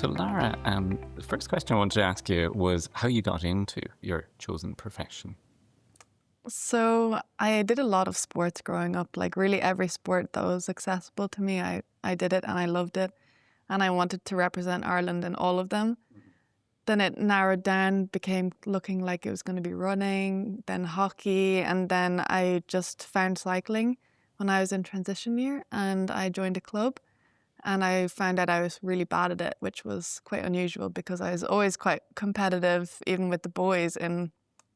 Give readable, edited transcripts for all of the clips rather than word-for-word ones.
So Lara, the first question I wanted to ask you was how you got into your chosen profession. So I did a lot of sports growing up, like really every sport that was accessible to me, I did it and I loved it. And I wanted to represent Ireland in all of them. Then it narrowed down, became looking like it was going to be running, then hockey, and then I just found cycling when I was in transition year and I joined a club. And I found out I was really bad at it, which was quite unusual because I was always quite competitive, even with the boys in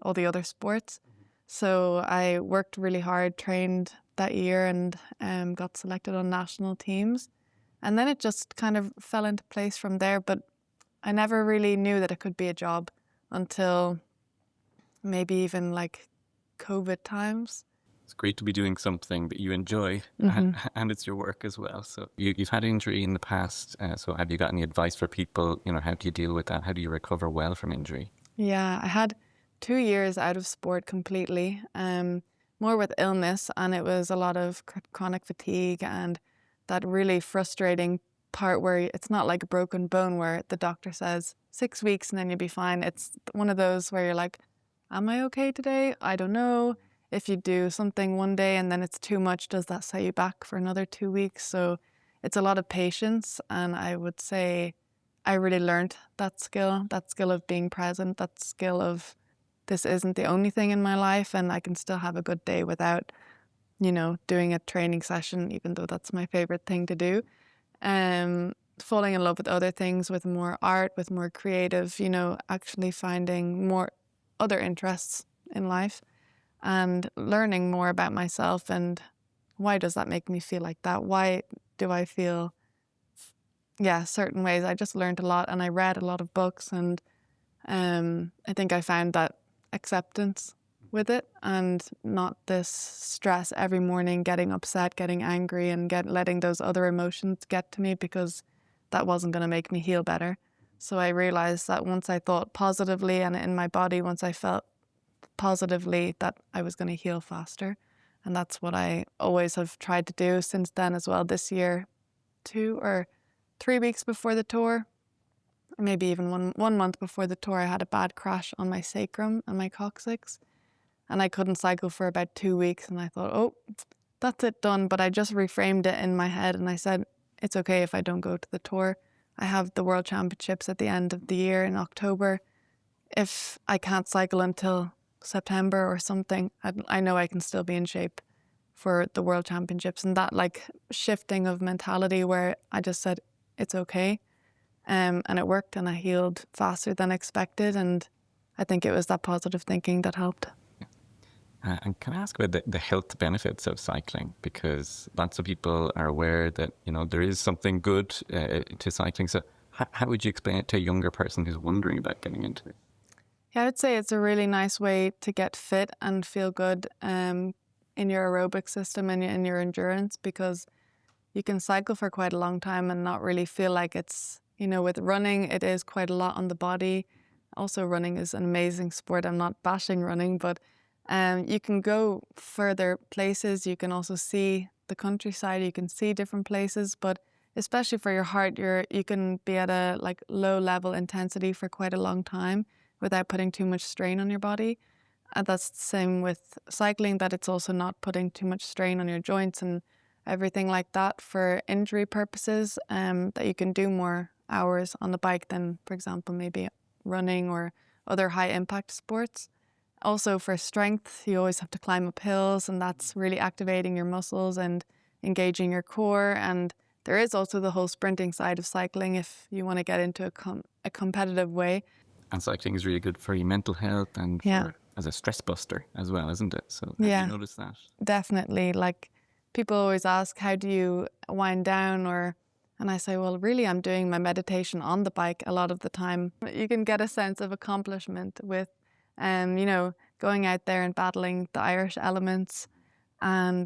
all the other sports. So I worked really hard, trained that year and got selected on national teams. And then it just kind of fell into place from there. But I never really knew that it could be a job until maybe even like COVID times. It's great to be doing something that you enjoy and it's your work as well. So you've had injury in the past. So have you got any advice for people? How do you deal with that? How do you recover well from injury? Yeah, I had 2 years out of sport completely, more with illness, and it was a lot of chronic fatigue and that really frustrating part where it's not like a broken bone where the doctor says 6 weeks and then you'll be fine. It's one of those where you're like, am I okay today? I don't know. If you do something one day and then it's too much, does that set you back for another 2 weeks? So it's a lot of patience, and I would say I really learned that skill of being present, that skill of this isn't the only thing in my life and I can still have a good day without, doing a training session, even though that's my favorite thing to do. Falling in love with other things, with more art, with more creative, actually finding more other interests in life and learning more about myself and why does that make me feel like that? Why do I feel, certain ways? I just learned a lot and I read a lot of books and I think I found that acceptance with it and not this stress every morning, getting upset, getting angry and letting those other emotions get to me because that wasn't going to make me heal better. So I realized that once I thought positively and in my body, once I felt positively, that I was going to heal faster. And that's what I always have tried to do since then as well. This year, 2 or 3 weeks before the tour, maybe even one month before the tour, I had a bad crash on my sacrum and my coccyx. And I couldn't cycle for about 2 weeks. And I thought, oh, that's it, done. But I just reframed it in my head and I said, it's okay if I don't go to the tour. I have the World Championships at the end of the year in October. If I can't cycle until September or something, I know I can still be in shape for the World Championships. And that shifting of mentality where I just said, it's okay. And it worked and I healed faster than expected. And I think it was that positive thinking that helped. And can I ask about the health benefits of cycling? Because lots of people are aware that, there is something good to cycling. So how would you explain it to a younger person who's wondering about getting into it? Yeah, I would say it's a really nice way to get fit and feel good in your aerobic system and in your endurance, because you can cycle for quite a long time and not really feel like it's, with running, it is quite a lot on the body. Also, running is an amazing sport. I'm not bashing running, but you can go further places. You can also see the countryside. You can see different places, but especially for your heart, you can be at a low level intensity for quite a long time without putting too much strain on your body. And that's the same with cycling, that it's also not putting too much strain on your joints and everything like that for injury purposes, that you can do more hours on the bike than, for example, maybe running or other high impact sports. Also for strength, you always have to climb up hills and that's really activating your muscles and engaging your core. And there is also the whole sprinting side of cycling if you want to get into a competitive way. And cycling is really good for your mental health and as a stress buster as well, isn't it? So have you noticed that? Definitely. People always ask, how do you wind down? And I say, well, really, I'm doing my meditation on the bike a lot of the time. You can get a sense of accomplishment with, going out there and battling the Irish elements and,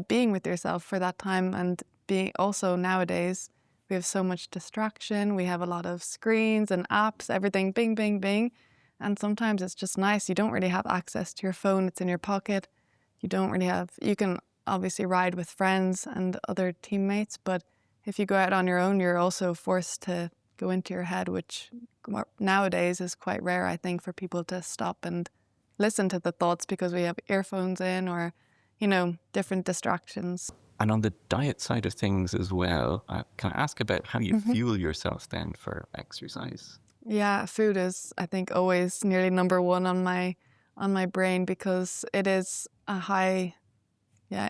being with yourself for that time. And being also nowadays, we have so much distraction. We have a lot of screens and apps, everything, bing, bing, bing. And sometimes it's just nice. You don't really have access to your phone. It's in your pocket. You can obviously ride with friends and other teammates, but if you go out on your own, you're also forced to go into your head, which nowadays is quite rare, I think, for people to stop and listen to the thoughts because we have earphones in or, different distractions. And on the diet side of things as well, can I ask about how you fuel yourself then for exercise? Yeah, food is, I think, always nearly number one on my brain because it is a high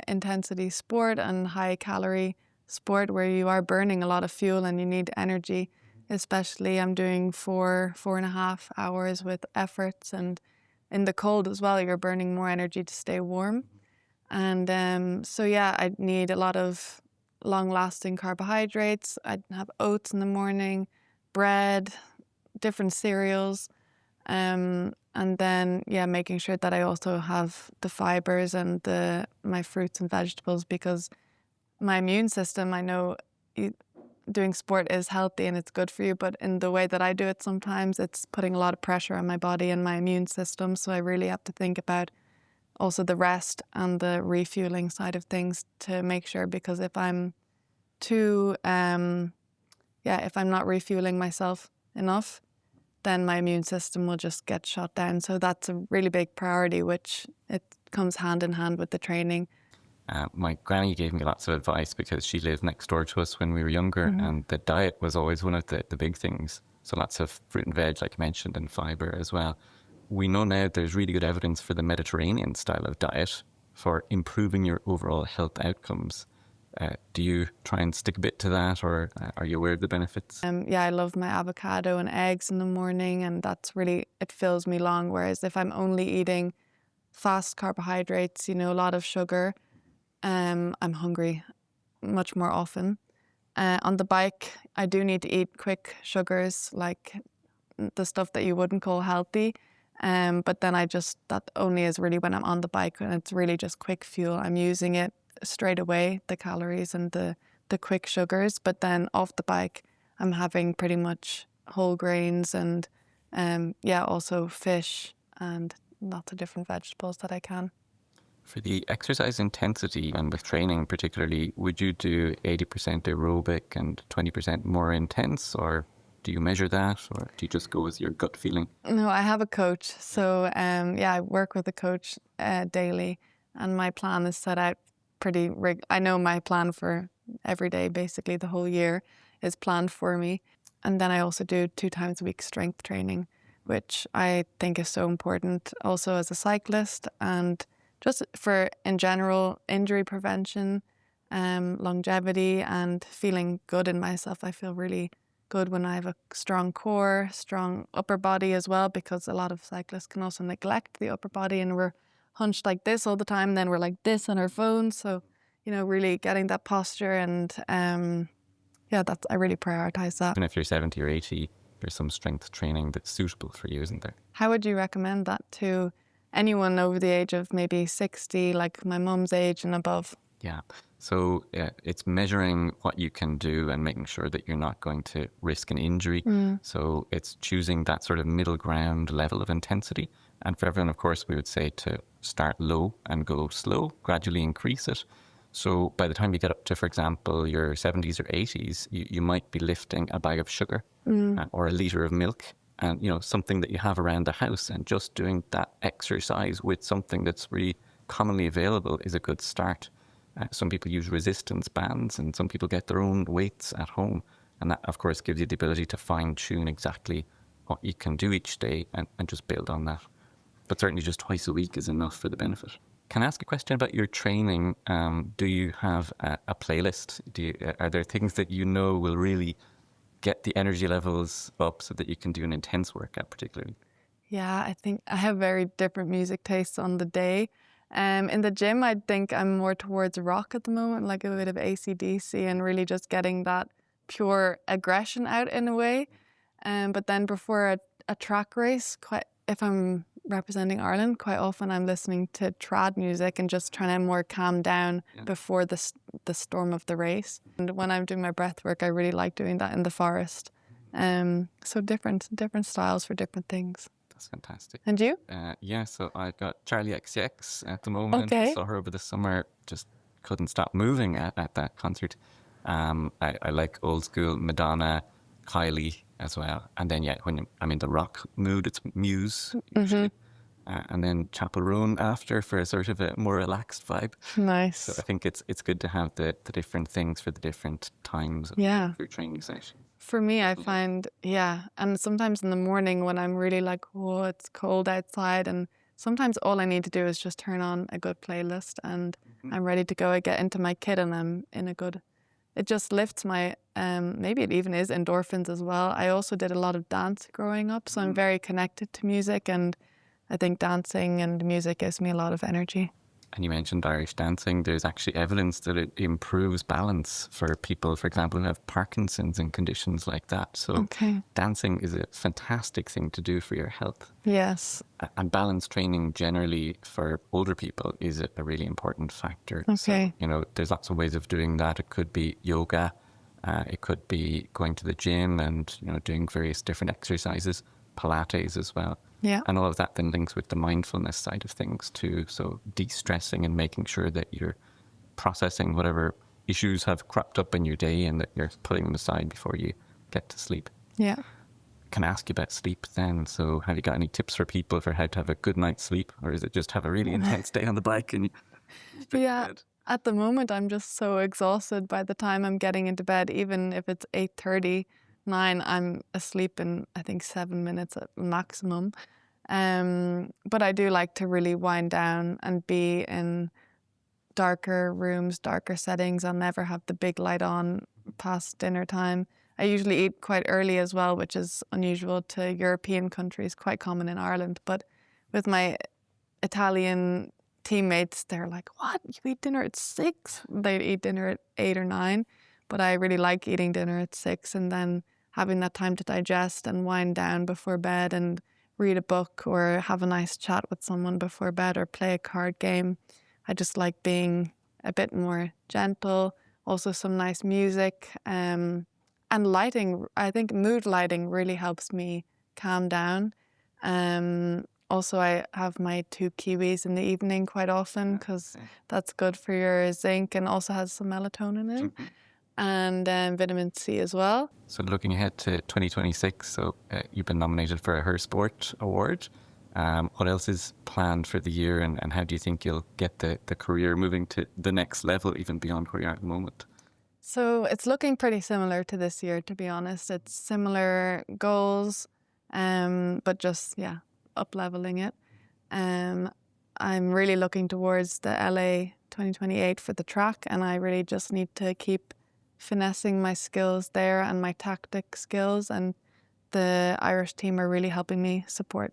intensity sport and high calorie sport where you are burning a lot of fuel and you need energy. Especially I'm doing 4.5 hours with efforts, and in the cold as well, you're burning more energy to stay warm. And I need a lot of long-lasting carbohydrates. I'd have oats in the morning, bread, different cereals, and then making sure that I also have the fibers and my fruits and vegetables, because my immune system, I know doing sport is healthy and it's good for you, but in the way that I do it sometimes, it's putting a lot of pressure on my body and my immune system. So I really have to think about also the rest and the refueling side of things to make sure, because if I'm if I'm not refueling myself enough, then my immune system will just get shut down. So that's a really big priority, which it comes hand in hand with the training. My granny gave me lots of advice because she lived next door to us when we were younger, and the diet was always one of the big things. So lots of fruit and veg, like you mentioned, and fibre as well. We know now there's really good evidence for the Mediterranean style of diet for improving your overall health outcomes. Do you try and stick a bit to that, or are you aware of the benefits? I love my avocado and eggs in the morning, and it fills me long. Whereas if I'm only eating fast carbohydrates, a lot of sugar, I'm hungry much more often. On the bike, I do need to eat quick sugars, like the stuff that you wouldn't call healthy. But then that only is really when I'm on the bike, and it's really just quick fuel. I'm using it straight away, the calories and the quick sugars. But then off the bike, I'm having pretty much whole grains and also fish and lots of different vegetables that I can. For the exercise intensity and with training particularly, would you do 80% aerobic and 20% more intense, or do you measure that, or do you just go with your gut feeling? No, I have a coach. So I work with a coach daily, and my plan is set out I know my plan for every day, basically the whole year is planned for me. And then I also do 2 times a week strength training, which I think is so important also as a cyclist, and just for, in general, injury prevention, longevity, and feeling good in myself. I feel really good when I have a strong core, strong upper body as well, because a lot of cyclists can also neglect the upper body, and we're hunched like this all the time, then we're like this on our phones. So, really getting that posture, and I really prioritize that. Even if you're 70 or 80, there's some strength training that's suitable for you, isn't there? How would you recommend that to anyone over the age of maybe 60, like my mum's age and above? Yeah. So it's measuring what you can do and making sure that you're not going to risk an injury. So it's choosing that sort of middle ground level of intensity. And for everyone, of course, we would say to start low and go slow, gradually increase it. So by the time you get up to, for example, your 70s or 80s, you might be lifting a bag of sugar or a litre of milk, and something that you have around the house, and just doing that exercise with something that's really commonly available is a good start. Some people use resistance bands, and some people get their own weights at home, and that of course gives you the ability to fine tune exactly what you can do each day and just build on that. But certainly just twice a week is enough for the benefit. Can I ask a question about your training? Do you have a playlist? Are there things that will really get the energy levels up so that you can do an intense workout particularly? Yeah, I think I have very different music tastes on the day. In the gym, I think I'm more towards rock at the moment, like a bit of AC/DC, and really just getting that pure aggression out in a way. But then before a track race, if I'm representing Ireland, quite often I'm listening to trad music and just trying to more calm down before the storm of the race. And when I'm doing my breath work, I really like doing that in the forest. So different styles for different things. That's fantastic. And you? So I've got Charlie XCX at the moment. Okay. Saw her over the summer, just couldn't stop moving at that concert. I like old school Madonna, Kylie as well. And then, yeah, when I'm in the rock mood, it's Muse usually. And then Chapel Roan after for a sort of a more relaxed vibe. So I Nice. think it's good to have the different things for the different times of Yeah. your training session. For me, I find, yeah, and sometimes in the morning when I'm really like, oh, it's cold outside, and sometimes all I need to do is just turn on a good playlist and I'm ready to go. I get into my kit and I'm in a good, it just lifts my, maybe it even is endorphins as well. I also did a lot of dance growing up, so I'm very connected to music, and I think dancing and music gives me a lot of energy. And you mentioned Irish dancing. There's actually evidence that it improves balance for people, for example, who have Parkinson's and conditions like that. So Okay. dancing is a fantastic thing to do for your health. Yes. And balance training generally for older people is a really important factor. Okay. So, there's lots of ways of doing that. It could be yoga. It could be going to the gym and, doing various different exercises, Pilates as well. Yeah. And all of that then links with the mindfulness side of things too. So de-stressing and making sure that you're processing whatever issues have cropped up in your day and that you're putting them aside before you get to sleep. Yeah. Can I ask you about sleep then? So have you got any tips for people for how to have a good night's sleep? Or is it just have a really intense day on the bike and you straight to Yeah. bed? At the moment, I'm just so exhausted by the time I'm getting into bed. Even if it's 8:30, 9, I'm asleep in, I think, 7 minutes at maximum. But I do like to really wind down and be in darker rooms, darker settings. I'll never have the big light on past dinner time. I usually eat quite early as well, which is unusual to European countries, quite common in Ireland. But with my Italian teammates, they're like, what? You eat dinner at 6? They'd eat dinner at 8 or 9. But I really like eating dinner at 6 and then having that time to digest and wind down before bed and read a book or have a nice chat with someone before bed or play a card game. I just like being a bit more gentle, also some nice music. And lighting, I think mood lighting really helps me calm down. Also, I have my 2 kiwis in the evening quite often because that's good for your zinc and also has some melatonin in it. And vitamin C as well. So looking ahead to 2026, so you've been nominated for a Her Sport Award. What else is planned for the year and how do you think you'll get the career moving to the next level, even beyond where you are at the moment? So it's looking pretty similar to this year, to be honest. It's similar goals, but just, up-leveling it. I'm really looking towards the LA 2028 for the track, and I really just need to keep finessing my skills there and my tactic skills, and the Irish team are really helping me support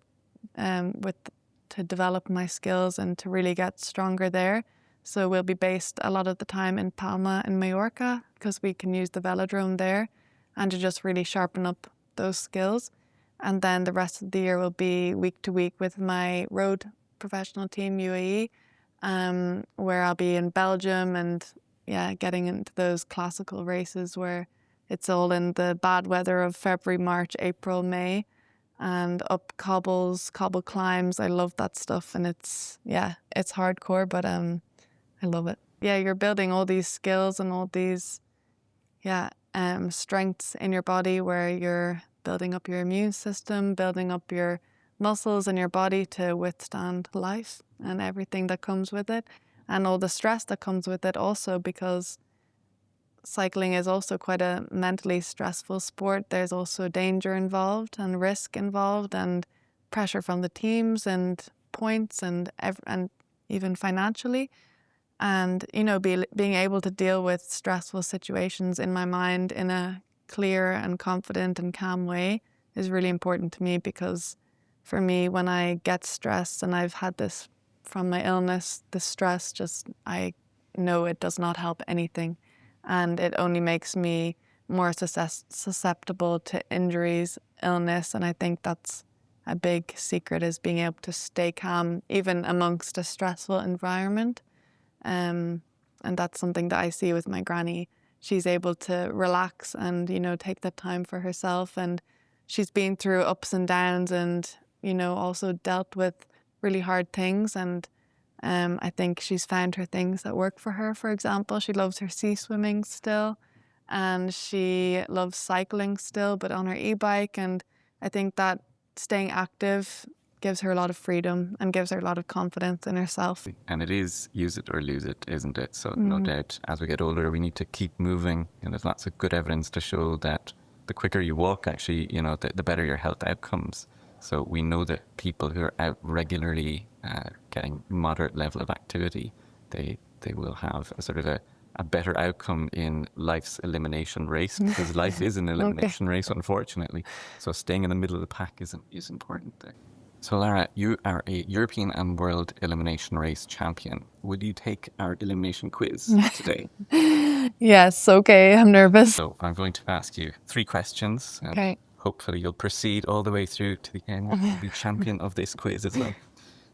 to develop my skills and to really get stronger there. So we'll be based a lot of the time in Palma and Mallorca because we can use the velodrome there and to just really sharpen up those skills. And then the rest of the year will be week to week with my road professional team, UAE, where I'll be in Belgium and getting into those classical races where it's all in the bad weather of February, March, April, May, and up cobbles, cobble climbs. I love that stuff, and it's hardcore, but I love it. Yeah, you're building all these skills and all these strengths in your body where you're building up your immune system, building up your muscles in your body to withstand life and everything that comes with it, and all the stress that comes with it also, because cycling is also quite a mentally stressful sport. There's also danger involved and risk involved and pressure from the teams and points and even financially. And, being able to deal with stressful situations in my mind in a clear and confident and calm way is really important to me, because for me, when I get stressed, and I've had this from my illness, the stress I know it does not help anything. And it only makes me more susceptible to injuries, illness. And I think that's a big secret, is being able to stay calm even amongst a stressful environment. And that's something that I see with my granny. She's able to relax and, take that time for herself. And she's been through ups and downs and, also dealt with really hard things. And I think she's found her things that work for her. For example, she loves her sea swimming still. and she loves cycling still, but on her e-bike. And I think that staying active gives her a lot of freedom and gives her a lot of confidence in herself. And it is use it or lose it, isn't it? So no doubt, as we get older, we need to keep moving. And there's lots of good evidence to show that the quicker you walk, actually, the better your health outcomes. So we know that people who are out regularly getting moderate level of activity, they will have a sort of a better outcome in life's elimination race, because life is an elimination race, unfortunately. So staying in the middle of the pack is important there. So Lara, you are a European and World Elimination Race champion. Would you take our elimination quiz today? Yes, okay, I'm nervous. So I'm going to ask you 3 questions. Okay. Hopefully you'll proceed all the way through to the end and be champion of this quiz as well.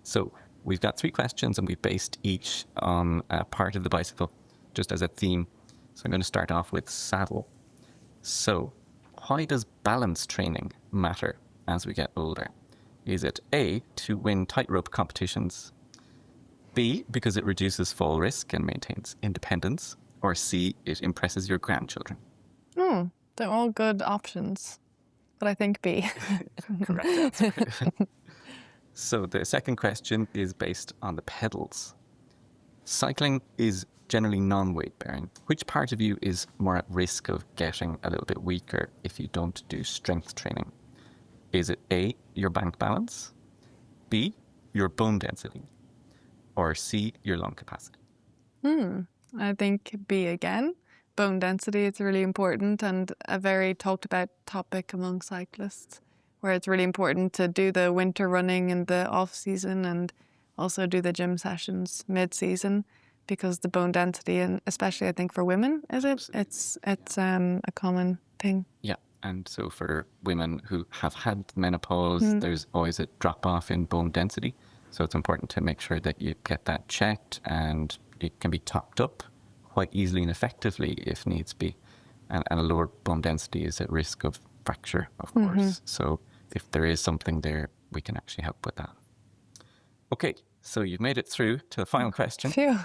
So we've got 3 questions and we've based each on a part of the bicycle, just as a theme. So I'm going to start off with saddle. So why does balance training matter as we get older? Is it A, to win tightrope competitions, B, because it reduces fall risk and maintains independence, or C, it impresses your grandchildren? They're all good options, but I think B. Correct answer. So the second question is based on the pedals. Cycling is generally non-weight bearing. Which part of you is more at risk of getting a little bit weaker if you don't do strength training? Is it A, your bank balance, B, your bone density, or C, your lung capacity? I think B again. Bone density is really important and a very talked about topic among cyclists, where it's really important to do the winter running in the off season and also do the gym sessions mid-season, because the bone density, and especially I think for women, it's a common thing. Yeah. And so for women who have had menopause, there's always a drop off in bone density. So it's important to make sure that you get that checked, and it can be topped up quite easily and effectively if needs be. And a lower bone density is at risk of fracture, of course. So if there is something there, we can actually help with that. Okay, so you've made it through to the final question. Phew.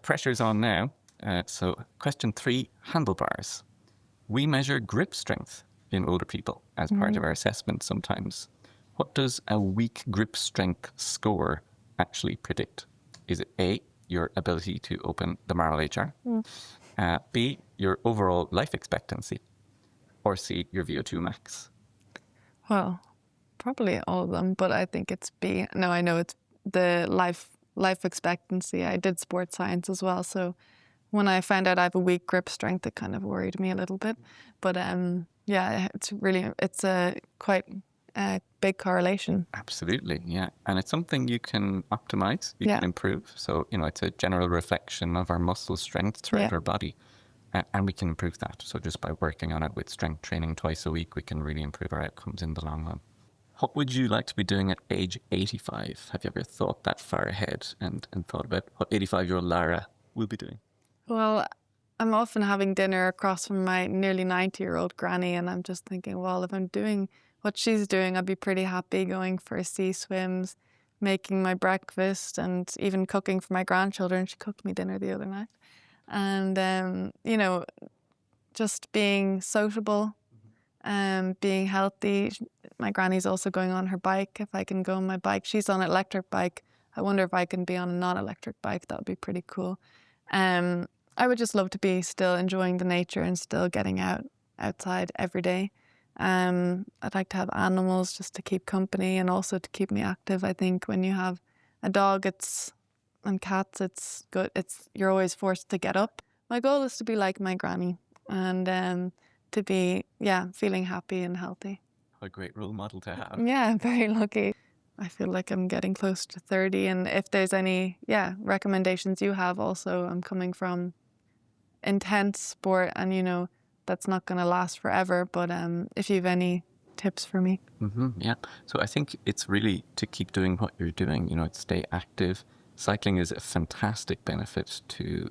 Pressure's on now. So question 3, handlebars. We measure grip strength in older people as part of our assessment sometimes. What does a weak grip strength score actually predict? Is it A, your ability to open the Marl HR, B, your overall life expectancy, or C, your VO2 max? Well, probably all of them, but I think it's B. No, I know it's the life expectancy. I did sports science as well, so when I found out I have a weak grip strength, it kind of worried me a little bit. But yeah, it's a quite big correlation. Absolutely, yeah. And it's something you can optimize, you can improve. So, it's a general reflection of our muscle strength throughout our body. And we can improve that. So just by working on it with strength training twice a week, we can really improve our outcomes in the long run. What would you like to be doing at age 85? Have you ever thought that far ahead and thought about what 85-year-old Lara will be doing? Well, I'm often having dinner across from my nearly 90-year-old granny, and I'm just thinking, well, if I'm doing what she's doing, I'd be pretty happy going for sea swims, making my breakfast, and even cooking for my grandchildren. She cooked me dinner the other night. And, just being sociable, being healthy. My granny's also going on her bike. If I can go on my bike, she's on an electric bike. I wonder if I can be on a non-electric bike. That would be pretty cool. I would just love to be still enjoying the nature and still getting outside every day. I'd like to have animals just to keep company and also to keep me active. I think when you have a dog and cats, it's good. You're always forced to get up. My goal is to be like my granny and to be, feeling happy and healthy. What a great role model to have. Yeah, very lucky. I feel like I'm getting close to 30, and if there's any, recommendations you have also, I'm coming from intense sport and, that's not going to last forever, but if you have any tips for me. Yeah. So I think it's really to keep doing what you're doing, to stay active. Cycling is a fantastic benefit to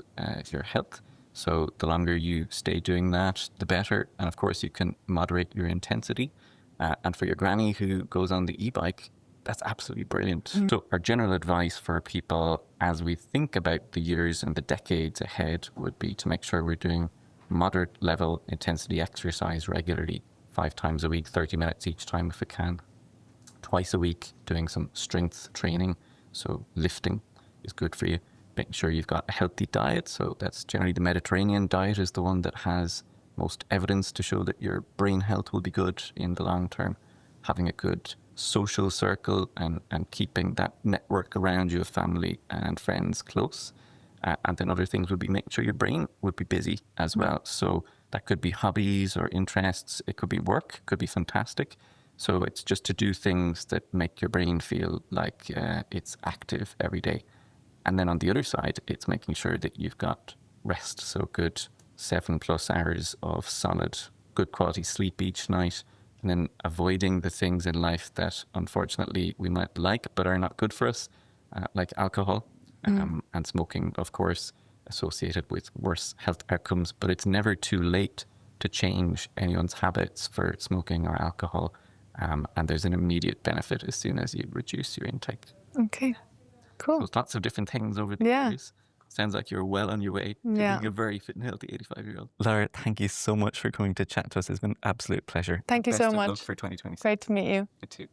your health. So the longer you stay doing that, the better. And of course, you can moderate your intensity. And for your granny who goes on the e-bike, that's absolutely brilliant. So our general advice for people as we think about the years and the decades ahead would be to make sure we're doing moderate level intensity exercise regularly, 5 times a week, 30 minutes each time if it can. Twice a week, doing some strength training, so lifting is good for you. Making sure you've got a healthy diet, so that's generally the Mediterranean diet is the one that has most evidence to show that your brain health will be good in the long term. Having a good social circle and keeping that network around you of family and friends close. And then other things would be making sure your brain would be busy as well. So that could be hobbies or interests. It could be work, could be fantastic. So it's just to do things that make your brain feel like it's active every day. And then on the other side, it's making sure that you've got rest. So good 7+ hours of solid, good quality sleep each night. And then avoiding the things in life that unfortunately we might like but are not good for us, like alcohol and smoking, of course, associated with worse health outcomes. But it's never too late to change anyone's habits for smoking or alcohol. And there's an immediate benefit as soon as you reduce your intake. Okay, cool. There's lots of different things over the years. Sounds like you're well on your way to being a very fit and healthy 85-year-old. Lara, thank you so much for coming to chat to us. It's been an absolute pleasure. Thank you so Best of much. luck for 2026. Great to meet you. You too.